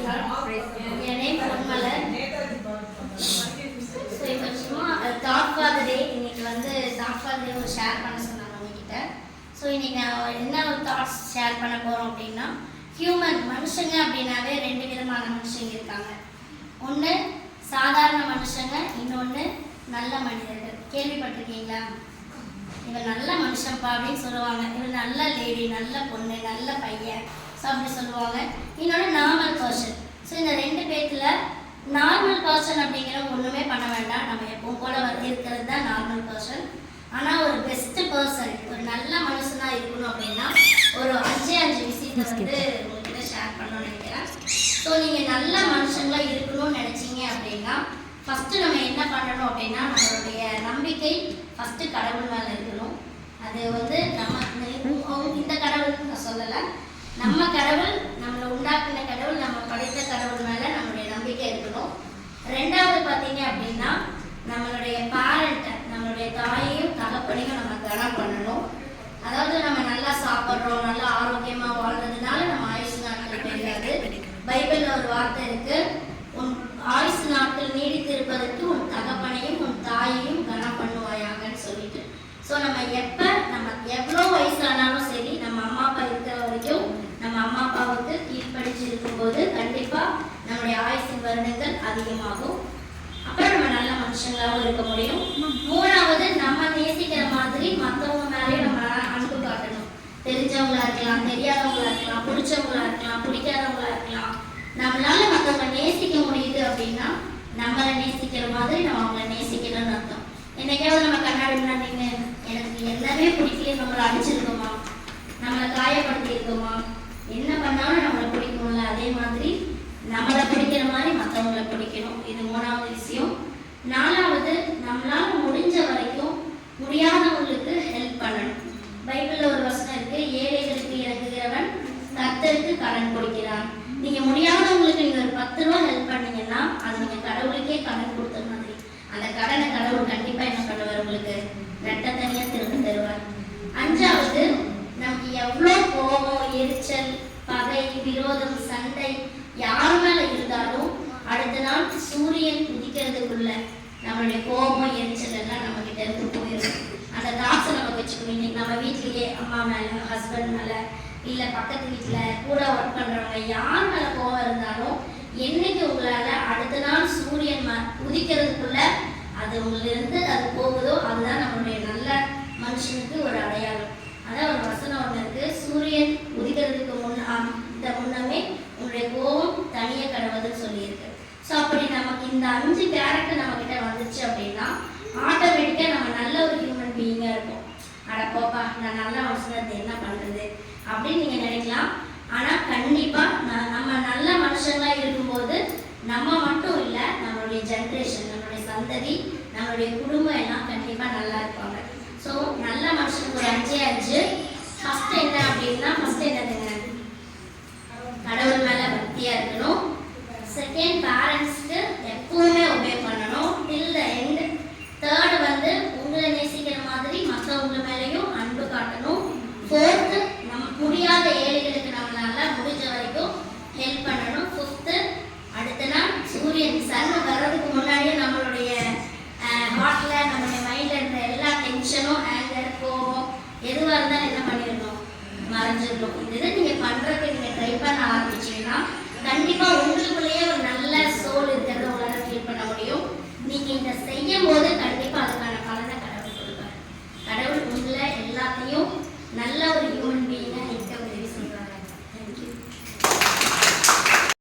என் name Ponmalar. So இப்போ சும்மா thought for the டே, இன்னைக்கு வந்து தாட் ஃபார் த டே ஒரு ஷேர் பண்ண சொன்னாங்க உங்ககிட்ட. ஸோ இன்னைக்கு நான் என்ன ஒரு தாட்ஸ் ஷேர் பண்ண போகிறோம் அப்படின்னா, ஹியூமன் மனுஷங்க அப்படின்னாவே ரெண்டு விதமான மனுஷங்க இருக்காங்க. ஒன்று சாதாரண மனுஷங்க, இன்னொன்று நல்ல மனிதர்கள். கேள்விப்பட்டிருக்கீங்களா? இவன் நல்ல மனுஷன்ப்பா அப்படின்னு சொல்லுவாங்க, இவன் நல்ல லேடி, நல்ல பொண்ணு, நல்ல பையன், ஸோ அப்படி சொல்லுவாங்க. இன்னொன்று நார்மல் பர்சன். ஸோ இந்த ரெண்டு பேர்த்தில் நார்மல் பர்சன் அப்படிங்கிற ஒன்றுமே பண்ண வேண்டாம், நம்ம எப்பவும் போல இருக்கிறது தான் நார்மல் பர்சன். ஆனால் ஒரு பெஸ்ட் பர்சன், ஒரு நல்ல மனுஷனாக இருக்கணும் அப்படின்னா ஒரு 5 விஷயத்தை வந்து உங்ககிட்ட ஷேர் பண்ணணும்னு நினைக்கிறேன். ஸோ நீங்கள் நல்ல மனுஷங்களாக இருக்கணும்னு நினச்சிங்க அப்படின்னா ஃபஸ்ட்டு நம்ம என்ன பண்ணணும் அப்படின்னா, நம்மளுடைய நம்பிக்கை ஃபஸ்ட்டு கடவுள் மேலே இருக்கணும். அது வந்து நம்ம இந்த கடவுள் நான் சொல்லலை, நம்ம கடவுள், நம்மளை உண்டாக்குன கடவுள், நம்ம படைத்த கடவுள் மேலே நம்மளுடைய நம்பிக்கை இருக்கணும். ரெண்டாவது பார்த்தீங்க அப்படின்னா, நம்மளுடைய பேரண்ட்டை, நம்மளுடைய தாயையும் தகப்பனையும் நம்ம கனம் பண்ணணும். அதாவது நம்ம நல்லா சாப்பிட்றோம், நல்லா ஆரோக்கியமாக வாழ்றதுனால நம்ம ஆயுசு நாட்கள் பெரியாது. பைபிளில் ஒரு வார்த்தை இருக்கு, உன் ஆயுசு நாட்கள் நீடித்து இருப்பதற்கு உன் தகப்பனையும் உன் தாயையும் கனம் பண்ணுவாயாங்கன்னு சொல்லிட்டு. ஸோ நம்ம எவ்வளோ வயசானாலும் சரி, நம்ம அம்மா அப்பா இருக்கிற வரைக்கும் நம்ம அம்மா அப்பாவுக்கு கீழ்ப்படிச்சு இருக்கும்போது கண்டிப்பாக நம்மளுடைய ஆயுசின் வருடங்கள் அதிகமாகும். அப்புறம் நம்ம நல்ல மனுஷங்களாகவும் இருக்க முடியும். மூணாவது, நம்ம நேசிக்கிற மாதிரி மற்றவங்க மேலேயும் நம்ம அன்பு காட்டணும். தெரிஞ்சவங்களா இருக்கலாம், தெரியாதவங்களா இருக்கலாம், பிடிச்சவங்களா இருக்கலாம், பிடிக்காதவங்களா இருக்கலாம். நம்மளால மற்றவங்க நேசிக்க முடியுது அப்படின்னா நம்மளை நேசிக்கிற மாதிரி நம்ம அவங்கள நேசிக்கணும்னு அர்த்தம். என்னைக்காவது நம்ம கண்ணாடி முன்னாடி எனக்கு எல்லாமே பிடிக்கல, நம்மளை அடிச்சிருக்கோமா, நம்மளை காயப்படுத்தி இருக்கோமா, என்ன பண்ணாலும் நம்மளை பிடிக்கும்ல, அதே மாதிரி நம்மளை பிடிக்கிற மாதிரி மற்றவங்களை பிடிக்கணும். இது மூணாவது விஷயம். நாலாவது, நம்மளால முடிஞ்ச வரைக்கும் முடியாதவங்களுக்கு ஹெல்ப் பண்ணணும். பைபிளில் ஒரு வசனம் இருக்கு, ஏழைகளுக்கு இறங்குகிறவன் கர்த்தருக்கு கடன் கொடுக்கிறான். நீங்க முடியாதவங்களுக்கு நீங்க ஒரு 10 ரூபா ஹெல்ப் பண்ணீங்கன்னா அது நீங்க கடவுளுக்கே கடன் கொடுத்த மாதிரி. அந்த கடனை கடவுள் கண்டிப்பா என்ன பண்ணுவார், உங்களுக்கு ரெட்ட தனியா திரும்ப தருவார். அஞ்சாவது, நமக்கு எவ்வளோ கோபம், எரிச்சல், பகை, விரோதம், சண்டை யார் மேல இருந்தாலும் அடுத்த நாள் சூரியன் உதிக்கிறதுக்குள்ள நம்மளுடைய கோபம், எரிச்சல் எல்லாம் நம்ம கிட்ட இருந்து போயிடும். அந்த தாட்ஸை நம்ம வச்சுக்கணும். இன்னைக்கு நம்ம வீட்லயே அம்மா மேல, ஹஸ்பண்ட் மேல, இல்லை பக்கத்து வீட்டில் கூட ஒர்க் பண்ணுறவங்க யார் மேலே கோவம் இருந்தாலும் என்னைக்கு உங்களால் அடுத்த நாள் சூரியன் உதிக்கிறதுக்குள்ள அது உங்களிருந்து அது போகுதோ அதுதான் நம்மளுடைய நல்ல மனுஷனுக்கு ஒரு அடையாளம். அதான் ஒரு வசனம் ஒன்று இருக்குது, சூரியன் உதிக்கிறதுக்கு முன்னமே உங்களுடைய கோபம் தனிய கடவுதுன்னு சொல்லியிருக்கு. ஸோ அப்படி நமக்கு இந்த 5 கேரக்டர் நம்மக்கிட்ட வந்துச்சு அப்படின்னா ஆட்டோமேட்டிக்காக நம்ம நல்ல ஒரு ஹியூமன் பீயிங்காக இருக்கும். அட போப்பா, நான் நல்ல மனுஷன் என்ன பண்ணுறது அப்படின்னு நீங்கள் நினைக்கலாம். ஆனால் கண்டிப்பாக நம்ம நல்ல மனுஷங்களாக இருக்கும்போது நம்ம மட்டும் இல்லை, நம்மளுடைய ஜென்ரேஷன், நம்மளுடைய சந்ததி, நம்மளுடைய குடும்பம் எல்லாம் கண்டிப்பாக நல்லா இருப்பாங்க. ஸோ நல்ல மனுஷனுக்கு ஒரு 5 ஃபஸ்ட்டு என்ன அப்படின்னா, ஃபஸ்ட்டு என்னதுங்க, கடவுள் மேலே பக்தியாக இருக்கணும். செகண்ட்,